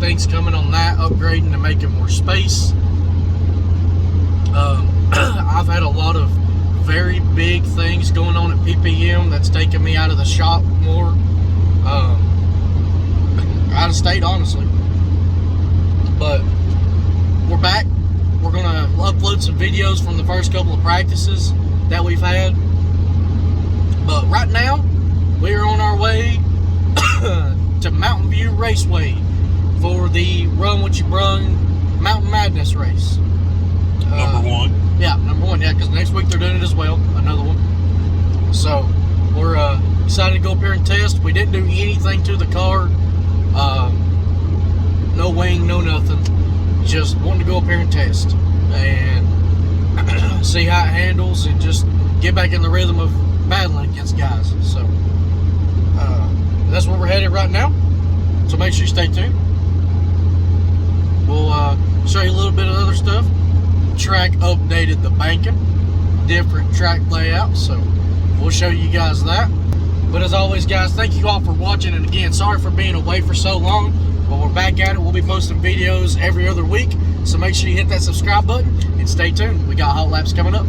things coming on that, upgrading and making more space. I've had a lot of very big things going on at PPM that's taken me out of the shop more, out of state, honestly. But we're back. We're gonna upload some videos from the first couple of practices that we've had. But right now, we are on our way to Mountain View Raceway for the Run What You Brung Mountain Madness race. Number one. Yeah, number one. Yeah, because next week they're doing it as well. Another one. So we're excited to go up here and test. We didn't do anything to the car. No wing, no nothing. Just wanting to go up here and test and see how it handles and just get back in the rhythm of battling against guys. So that's where we're headed right now. So make sure you stay tuned. We'll show you a little bit of other stuff. Track updated the banking, different track layout, so we'll show you guys that. But as always, guys, thank you all for watching, and again, sorry for being away for so long, but we're back at it. We'll be posting videos every other week, so make sure you hit that subscribe button and stay tuned. We got hot laps coming up.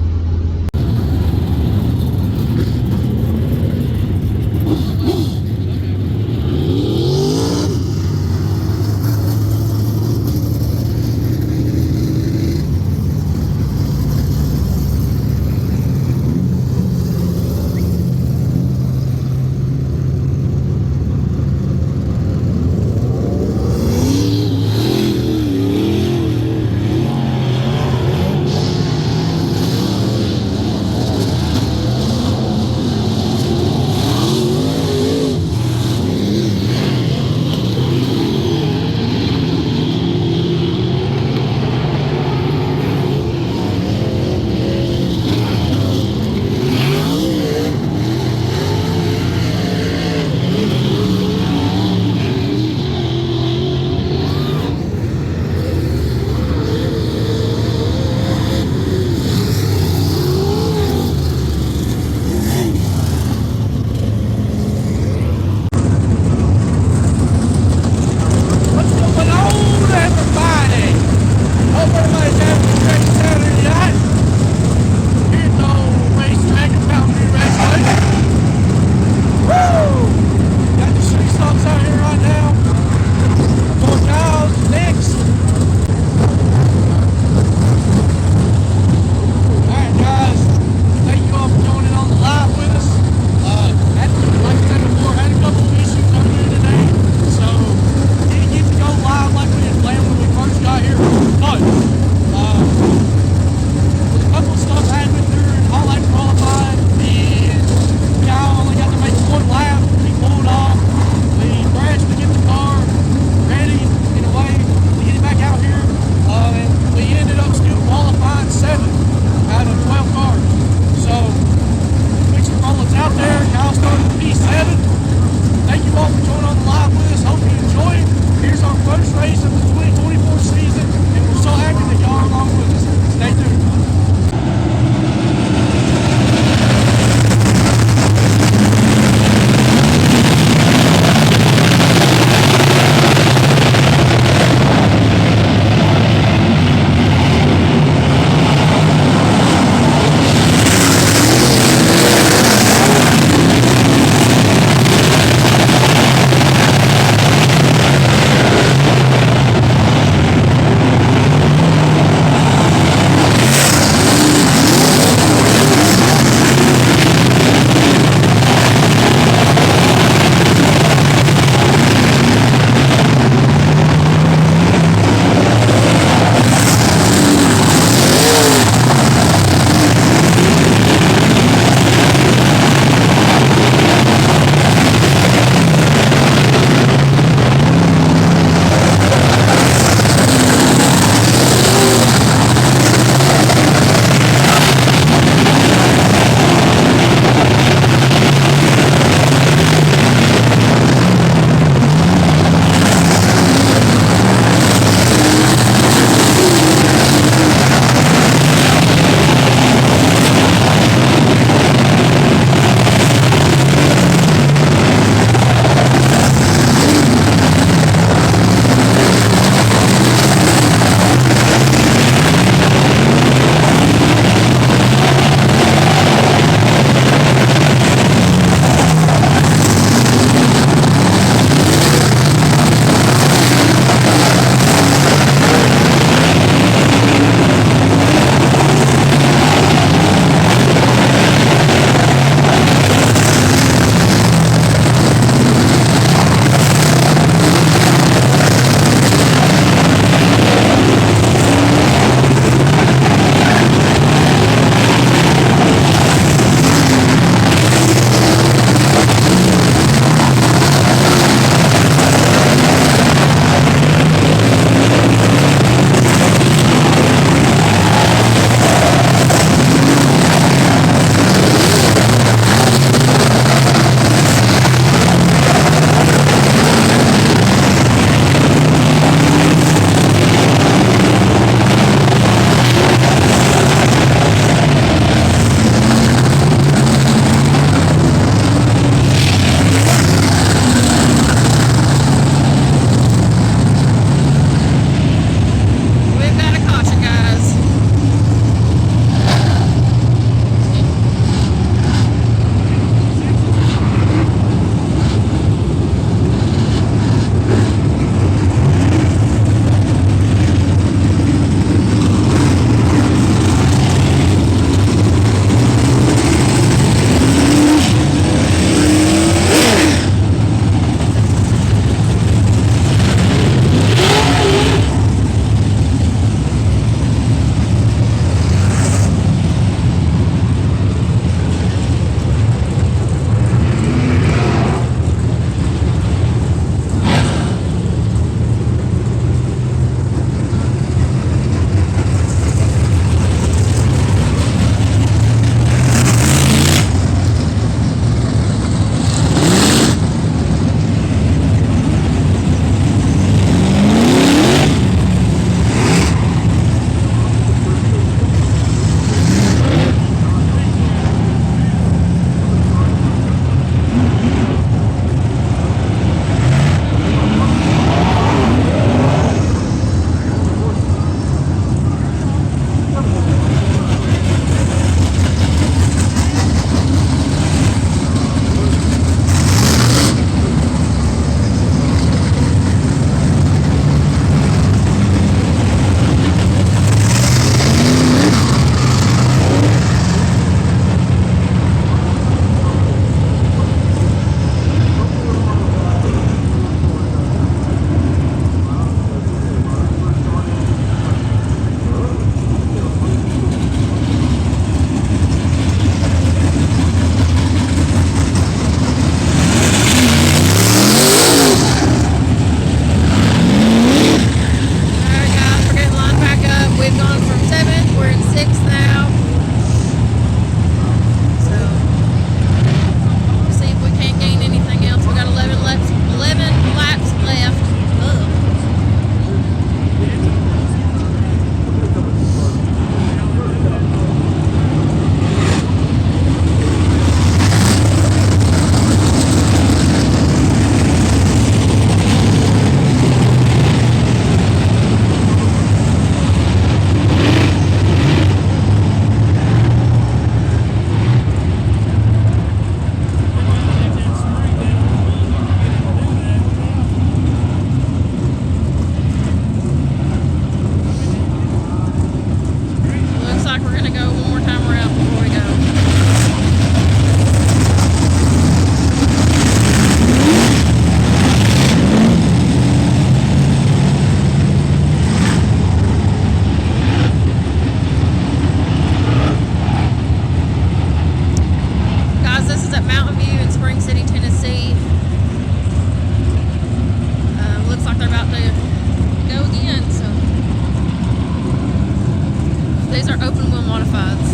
open wheel modifieds.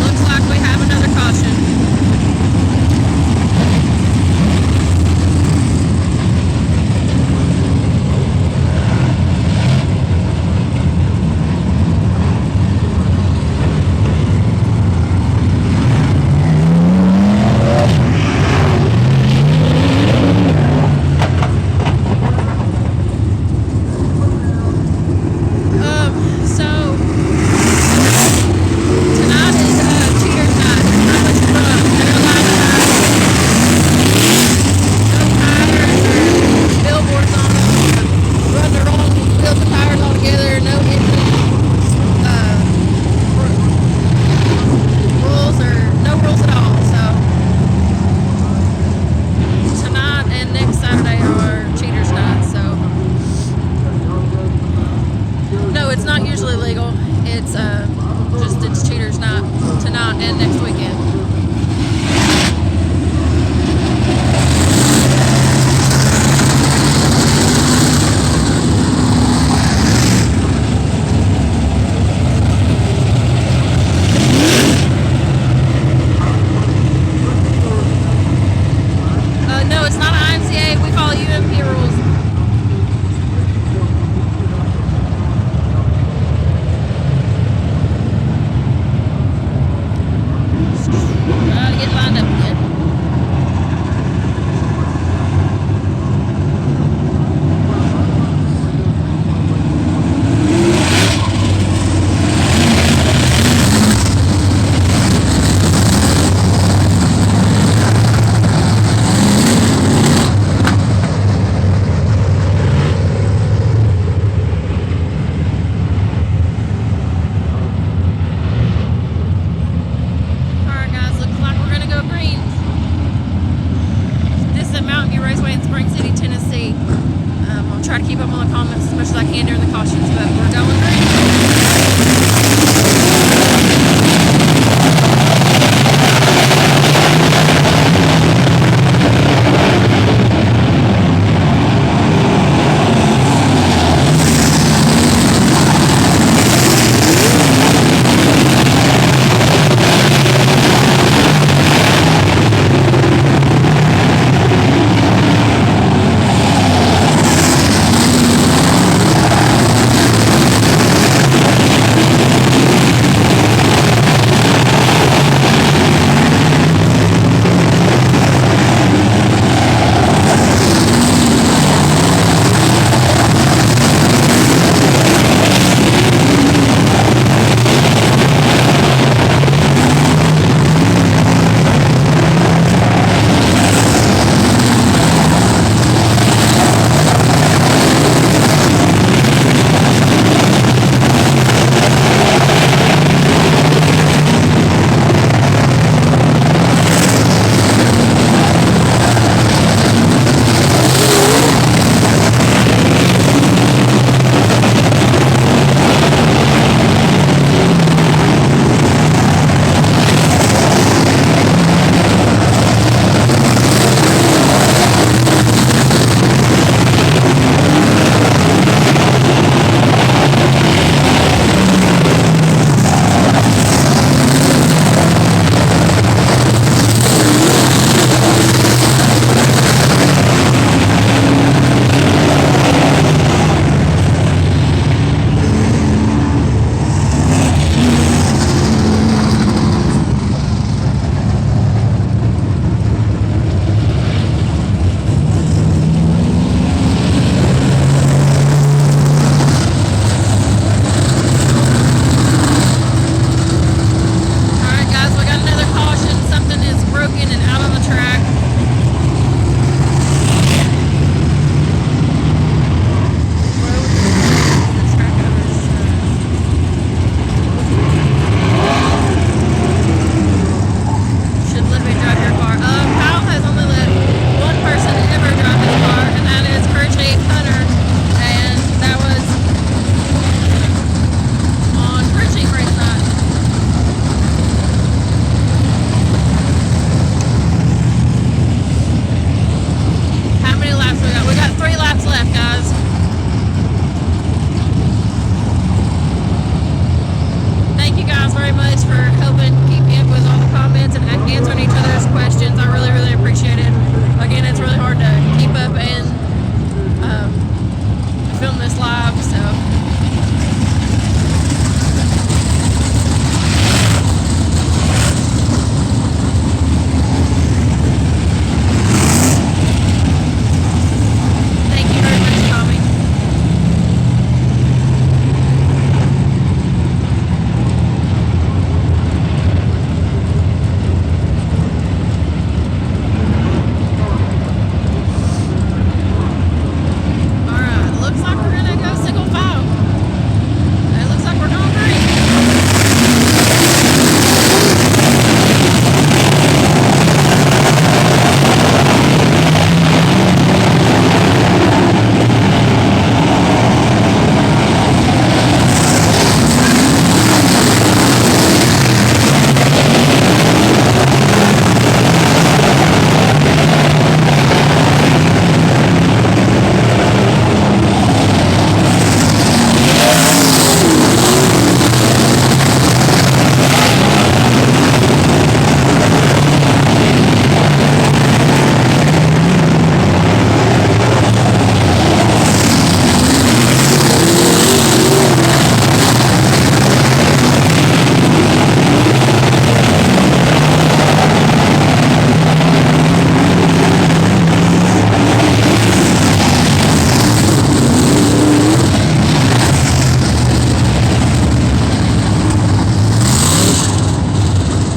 Looks like we have another caution. So tonight is cheaters night. Not much fun. They're allowed to have no tires or billboards on them. Run their own wheels and tires all together. No engine rules or no rules at all. So tonight and next Saturday are cheaters night. So no, it's not usually legal. It's just it's cheaters night tonight and next weekend. No, it's not IMCA. We follow UMP rules. questions. I really, really appreciate it. Again, it's really hard to keep up and film this live, so. Thank you very much, Tommy. Alright, looks like we're gonna go single file. It looks like we're doing great.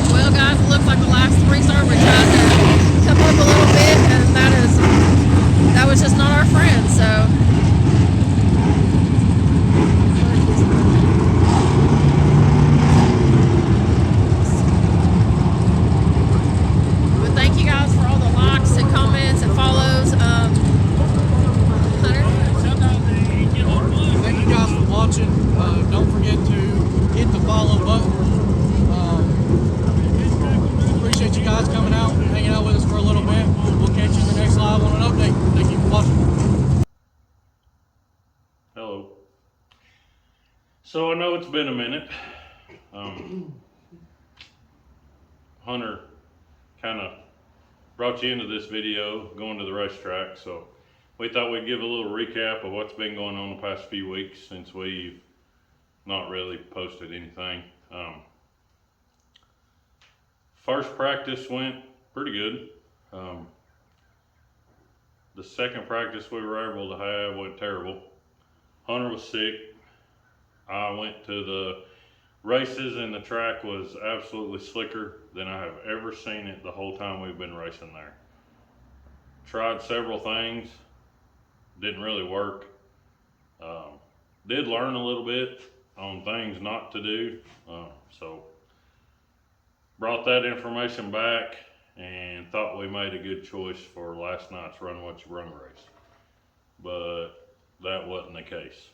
Well, guys, it looks like the last restart we tried to come up a little bit, and that was just not our friend. So, but thank you guys for all the likes and comments and follows. Hunter? Thank you guys for watching. Don't forget to hit the follow button. Appreciate you guys coming out and hanging out with us for a little bit. We'll catch you in the next live on an update. Thank you for watching. Hello. So I know it's been a minute. Hunter kind of brought you into this video going to the racetrack, so we thought we'd give a little recap of what's been going on the past few weeks since we've not really posted anything. First practice went pretty good. The second practice we were able to have went terrible. Hunter was sick. I went to the races and the track was absolutely slicker than I have ever seen it the whole time we've been racing there. Tried several things, didn't really work. Did learn a little bit on things not to do, so brought that information back and thought we made a good choice for last night's Run What You Run race, but that wasn't the case.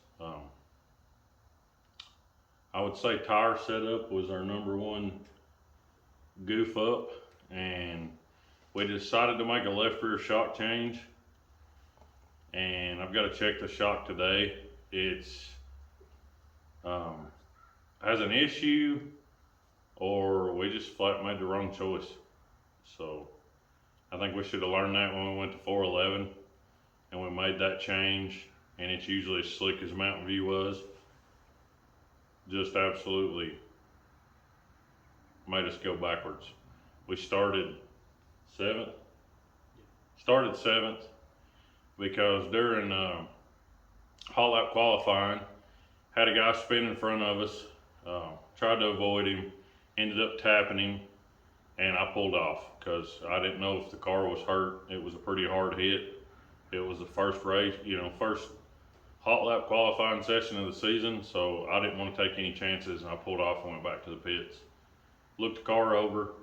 I would say tire setup was our number one goof up, and we decided to make a left rear shock change, and I've got to check the shock today. It's has an issue, or we just flat made the wrong choice. So I think we should have learned that when we went to 411 and we made that change, and it's usually as slick as Mountain View was. Just absolutely made us go backwards. We started seventh because during hot lap qualifying, had a guy spin in front of us, tried to avoid him, ended up tapping him, and I pulled off because I didn't know if the car was hurt. It was a pretty hard hit. It was the first race, first hot lap qualifying session of the season, so I didn't want to take any chances, and I pulled off and went back to the pits. Looked the car over.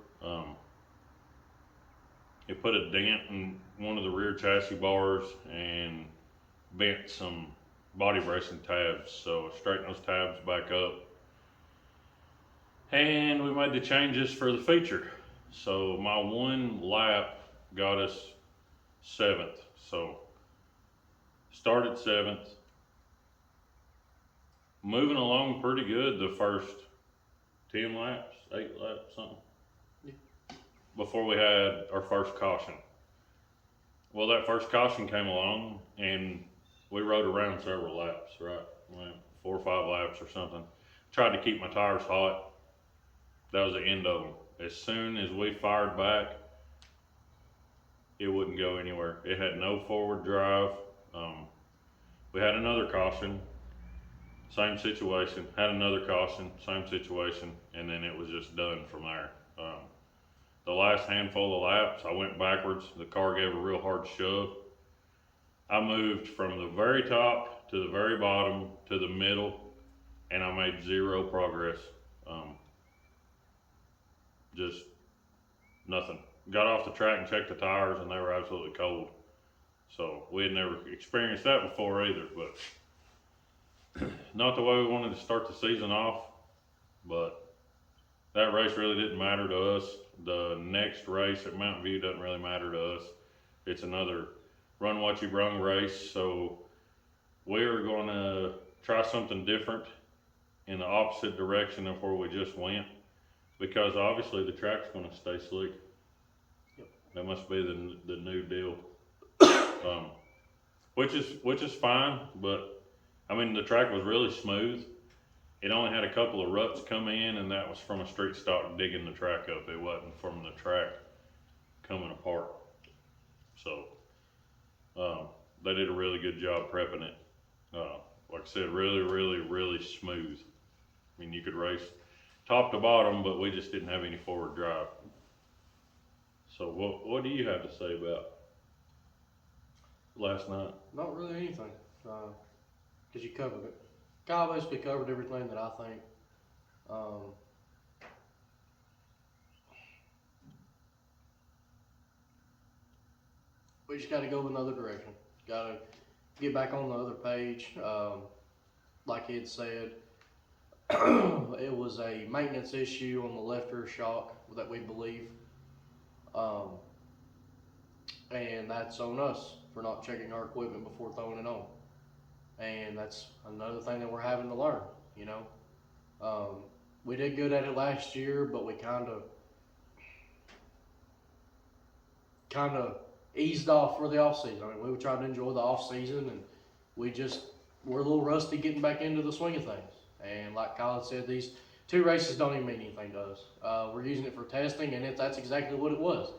It put a dent in one of the rear chassis bars and bent some body bracing tabs, so I straightened those tabs back up. And we made the changes for the feature. So my one lap got us 7th. So started 7th. Moving along pretty good the first 10 laps, 8 laps, something. before we had our first caution. Well, that first caution came along, and we rode around several laps, right? Went 4 or 5 laps or something. Tried to keep my tires hot. That was the end of them. As soon as we fired back, it wouldn't go anywhere. It had no forward drive. We had another caution, same situation. Had another caution, same situation, and then it was just done from there. The last handful of laps, I went backwards. The car gave a real hard shove. I moved from the very top to the very bottom to the middle, and I made zero progress. Just nothing. Got off the track and checked the tires, and they were absolutely cold. So we had never experienced that before either, but not the way we wanted to start the season off. But that race really didn't matter to us. The next race at Mountain View doesn't really matter to us. It's another run what you brung race. So we're going to try something different in the opposite direction of where we just went, because obviously the track's going to stay slick. Yep. That must be the new deal. Which is fine, but I mean the track was really smooth. It only had a couple of ruts come in, and that was from a street stock digging the track up. It wasn't from the track coming apart. So they did a really good job prepping it. Like I said, really smooth. I mean, you could race top to bottom, but we just didn't have any forward drive. So what do you have to say about last night? Not really anything, because you covered it. Kyle basically covered everything that I think. We just got to go another direction. Got to get back on the other page. Like he had said, it was a maintenance issue on the left rear shock that we believe. And that's on us for not checking our equipment before throwing it on. And that's another thing that we're having to learn, you know. We did good at it last year, but we kind of eased off for the off season. I mean, we were trying to enjoy the off season, and we're a little rusty getting back into the swing of things. And like Colin said, these 2 races don't even mean anything to us. We're using it for testing, and that's exactly what it was.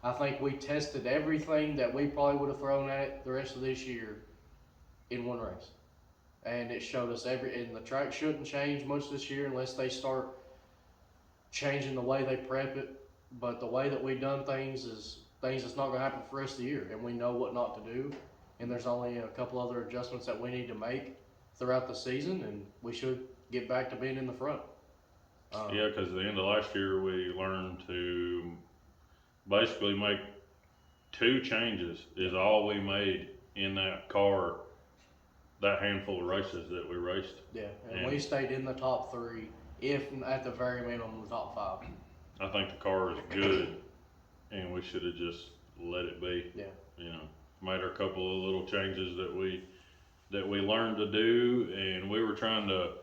I think we tested everything that we probably would have thrown at it the rest of this year in one race. And it showed us and the track shouldn't change much this year unless they start changing the way they prep it. But the way that we've done things is things that's not going to happen for the rest of the year. And we know what not to do. And there's only a couple other adjustments that we need to make throughout the season, and we should get back to being in the front. Yeah, because at the end of last year, we learned to basically make 2 changes is all we made in that car, that handful of races that we raced. Yeah, and we stayed in the top 3, if at the very minimum the top 5. I think the car is good, and we should have just let it be. Yeah. You know, made our couple of little changes that we learned to do, and we were trying to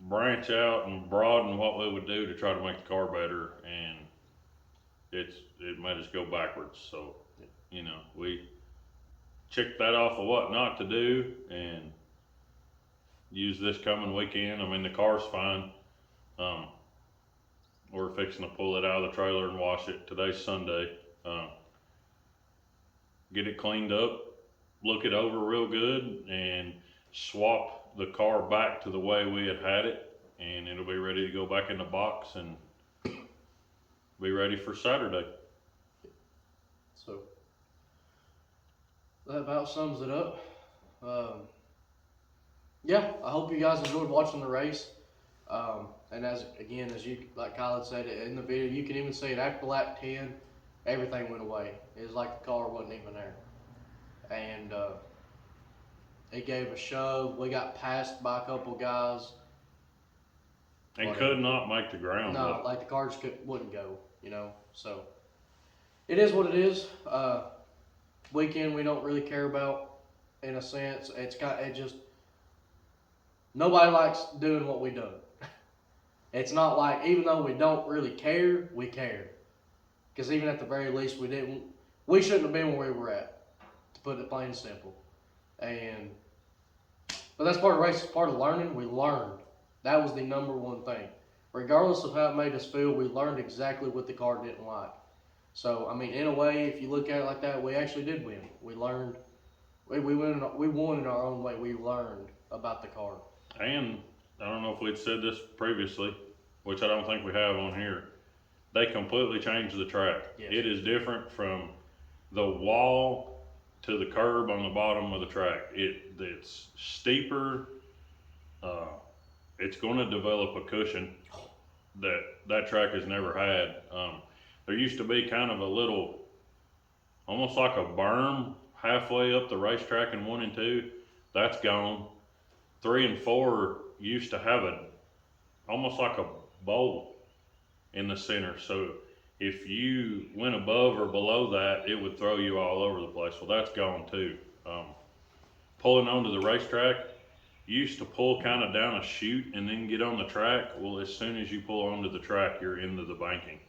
branch out and broaden what we would do to try to make the car better, and it made us go backwards. So, you know, we checked that off of what not to do, and use this coming weekend. I mean, the car's fine. We're fixing to pull it out of the trailer and wash it. Today's Sunday. Get it cleaned up, look it over real good, and swap the car back to the way we had it, and it'll be ready to go back in the box and be ready for Saturday. So that about sums it up. Yeah, I hope you guys enjoyed watching the race. And as you, like Kyle said in the video, you can even see it after lap 10, everything went away. It was like the car wasn't even there. And it gave a shove. We got passed by a couple guys. And could not make the ground. No, like the car just wouldn't go, you know. So it is what it is. Weekend we don't really care about, in a sense. It just nobody likes doing what we do. It's not like, even though we don't really care, we care. Because even at the very least, we shouldn't have been where we were at, to put it plain and simple. But that's part of race, part of learning. We learned. That was the number one thing. Regardless of how it made us feel, we learned exactly what the car didn't like. So, I mean, in a way, if you look at it like that, we actually did win. We learned. We won in our own way. We learned about the car. And I don't know if we'd said this previously, which I don't think we have on here. They completely changed the track. Yes. It is different from the wall to the curb on the bottom of the track. It's steeper. It's going to develop a cushion that track has never had. There used to be kind of a little, almost like a berm halfway up the racetrack in 1 and 2. That's gone. 3 and 4 used to have almost like a bowl in the center. So if you went above or below that, it would throw you all over the place. Well, that's gone too. Pulling onto the racetrack, you used to pull kind of down a chute and then get on the track. Well, as soon as you pull onto the track, you're into the banking.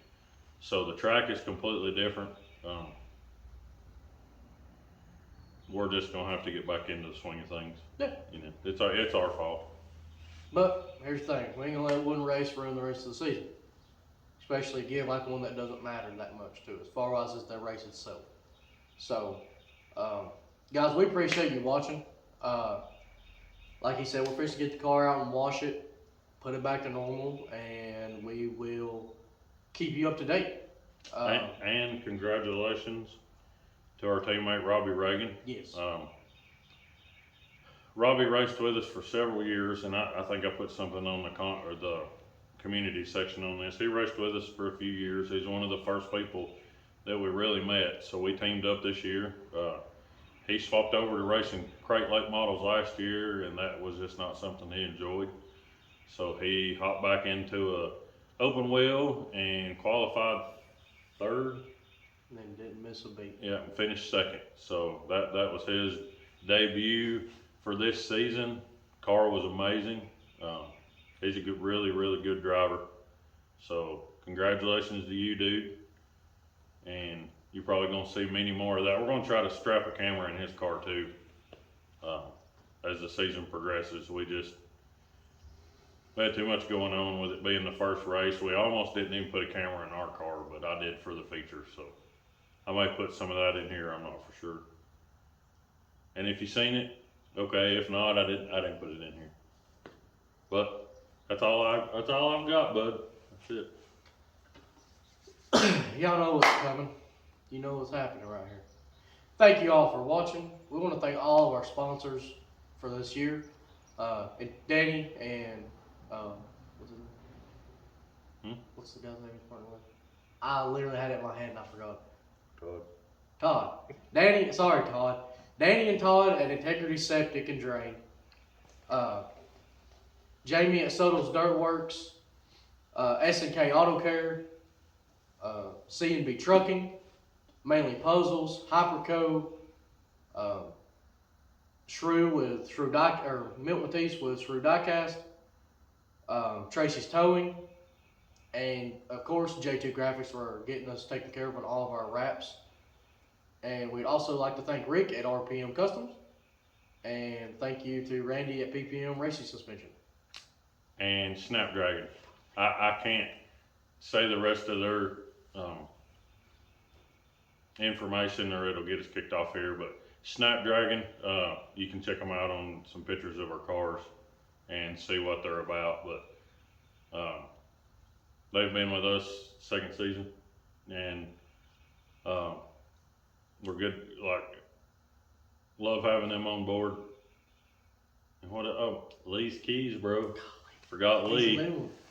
So the track is completely different. We're just gonna have to get back into the swing of things. Yeah. You know, it's our fault. But here's the thing: we ain't gonna let one race ruin the rest of the season. Especially again, like one that doesn't matter that much to us, as far as is the race itself. So, guys, we appreciate you watching. Like he said, we're fixing to get the car out and wash it, put it back to normal, and we will keep you up to date. And congratulations to our teammate Robbie Reagan. Yes. Robbie raced with us for several years, and I think I put something on the community section on this. He raced with us for a few years. He's one of the first people that we really met, so we teamed up this year. He swapped over to racing Crate Lake models last year, and that was just not something he enjoyed. So he hopped back into a open wheel and qualified third. And then didn't miss a beat. Yeah, and finished second. So that was his debut for this season. Car was amazing. He's a really, really good driver. So congratulations to you, dude. And you're probably gonna see many more of that. We're gonna try to strap a camera in his car too, as the season progresses. We had too much going on with it being the first race. We almost didn't even put a camera in our car, but I did for the feature. So I might put some of that in here. I'm not for sure. And if you've seen it, okay. If not, I didn't put it in here. But that's all I've got, bud. That's it. Y'all know what's coming. You know what's happening right here. Thank you all for watching. We want to thank all of our sponsors for this year. Danny and what's his name? What's the guy's name he's partnered with? I literally had it in my hand and I forgot. Todd. Danny and Todd at Integrity Septic and Drain. Jamie at Soto's Dirt Works. S&K Auto Care. C&B Trucking. Mainly Puzzles. Hyperco. Milt Matisse with Shrew Diecast. Tracy's Towing. And of course, J2 Graphics for getting us taken care of on all of our wraps. And we'd also like to thank Rick at RPM Customs. And thank you to Randy at PPM Racing Suspension. And Snapdragon. I can't say the rest of their information or it'll get us kicked off here, but Snapdragon, you can check them out on some pictures of our cars and see what they're about. But they've been with us second season, and we're good. Like, love having them on board. And Lee's keys, bro. Forgot Lee.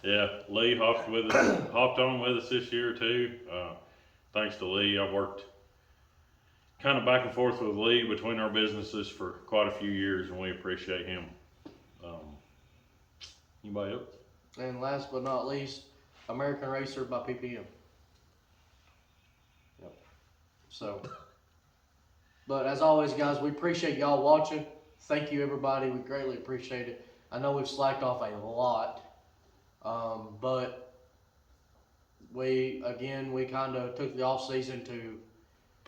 Yeah, Lee hopped on with us this year too. Thanks to Lee, I've worked kind of back and forth with Lee between our businesses for quite a few years, and we appreciate him. Anybody else? And last but not least, American Racer by PPM. Yep. So, but as always, guys, we appreciate y'all watching. Thank you, everybody. We greatly appreciate it. I know we've slacked off a lot, but we kind of took the off season to,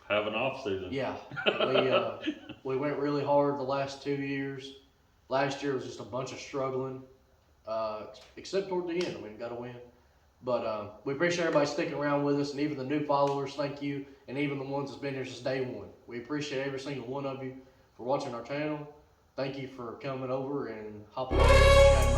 Have an off season. yeah, we went really hard the last 2 years. Last year was just a bunch of struggling, except toward the end. I mean, got to win. But we appreciate everybody sticking around with us, and even the new followers, thank you, and even the ones that's been here since day one. We appreciate every single one of you for watching our channel. Thank you for coming over and hopping on and chatting